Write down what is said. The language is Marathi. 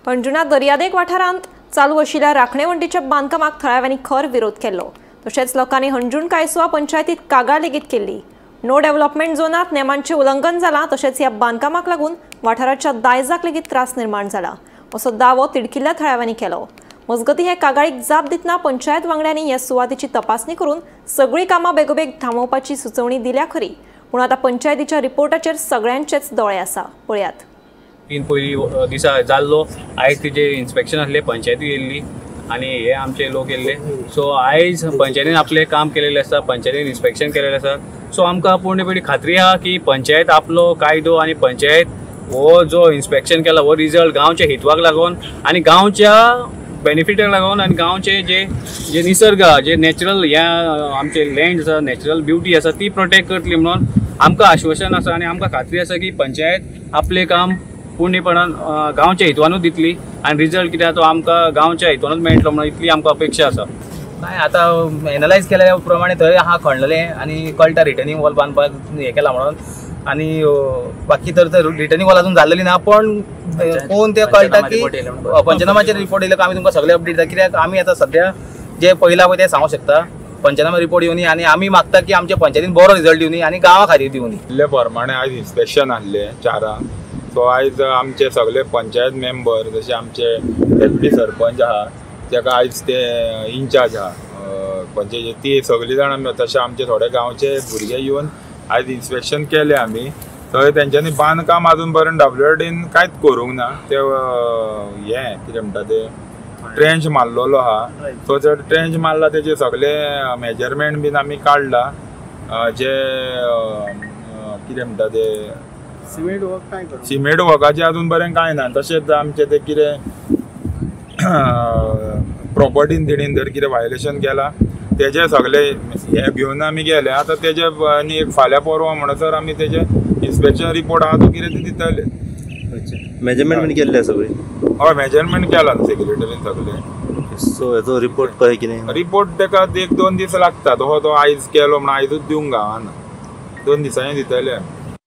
अंजुना दर्यादेग वाठारांत चालू आशिल्ल्या राखणेवंडीच्या बांदकामाक थळाव्यांनी खर विरोध केलो। तशेंच लोकांनी हंजुण कायसुवा पंचायतीत कागाळ लेगीत केल्ली। नो डेव्हलपमेंट झोनात नेमांचे उल्लंघन जाला, तशेंच ह्या बांदकामाक लागून वाठाराच्या दायजाक लेगीत त्रास निर्माण जाला असो दावो तिडकिल्ल्या थळाव्यांनी केलो। मजगती हे कागाळीक जाप दितना पंचायत वांगड्यांनी ह्या सुवातेची तपासणी करून सगळी कामां बेगोबेग थांबोवपाची सुचोवणी दिल्या खरी, पूण आता पंचायतीच्या रिपोर्टाचेर सगळ्यांचेच दोळे आसा। पळयात। 3 पयली दिसा जाल्लो आयज तिचे इन्स्पेक्शन आसले, पंचायती येयल्ली आनी हे आमचे लोक येयल्ले। सो आयज पंचायतीन आपले काम केलेले आसा, पंचायतीन इन्स्पेक्शन केलेले आसा। सो आमकां पूर्णपणी खात्री आहा की पंचायत आपलो कायदो आनी पंचायत हो जो इन्स्पेक्शन केला हो रिजल्ट गांवच्या हितवाक लागून आनी गांवच्या बेनिफिटाक लागून आनी गांवचे जे निसर्ग जे नॅचरल ह्या आमचे लँड आसा, नॅचरल ब्युटी आसा ती प्रोटेक्ट करतली म्हणून आमकां आश्वासन आसा आनी आमकां खात्री आसा की पंचायत आपले काम पूर्णपणान गांवच्या हितवानूच दितली आनी रिजल्ट कित्याक तो आमकां गांवच्या हितवानूच मेळटलो म्हणून इतली आमकां अपेक्षा आसा। काय आतां एनालायज केल्या प्रमाणे थंय आहा खणलेले आनी कळटा रिटर्निंग वॉल बांदपाक हे केला म्हणून आनी बाकी तर रिटर्निंग वॉल अजून जाल्लेली ना, पण पळोवन ते कळटा की पंचनामाचेर रिपोर्ट येयलो आमी तुमकां सगळे अपडेट जाता। कित्याक आमी आतां सध्या जे पयला पळय ते सांगूंक शकता पंचनामा रिपोर्ट येवनी आनी आमी मागता की आमच्या पंचायतीन बरो रिजल्ट दिवनी आनी गांवा खातीर दिवनी। दिल्ले प्रमाणे आयज इन्स्पेक्शन आसले 4 सो आयज आमचे सगळे पंचायत मेंबर जसे आमचे डेप्युटी सरपंच आहा तेका आयज ते इन्चार्ज आहा पंचायती ती सगळी जाण तशें आमचे थोडे गांवचे भुरगे येवन आयज इन्स्पेक्शन केले आमी। थंय तेंच्यांनी बांदकाम अजून पर्यंत WRDन कांयच करूंक ना। ते हे कितें म्हणटा ते ट्रेंच मारलेलो आहा। सो ते ट्रेंच मारला तेजे सगळे मेजरमेंट बीन आमी काडला। जे कितें म्हणटा ते सिमेंट वर्काचे अजून पर्यंत कांय ना। तशेंच आमचे ते कितें प्रॉपर्टीन तेणीन जर कितें वायलेशन केला तेजे सगळे हे घेवन आमी गेले। आतां तेजे आनी एक फाल्यां परवा म्हणसर आमी तेजे इन्स्पेक्शन रिपोर्ट आहा तो कितें ते दितले। मेजरमेंट बीन केल्ले सगळे? हय मेजरमेंट केला सेक्रेटरीन सगळे। सो हेचो रिपोर्ट कळ्ळें कितें? रिपोर्ट तेका 1-2 दीस लागतात। तो आयज केलो म्हण आयजूच दिवंक गावना, 2 दिसांनी दितले।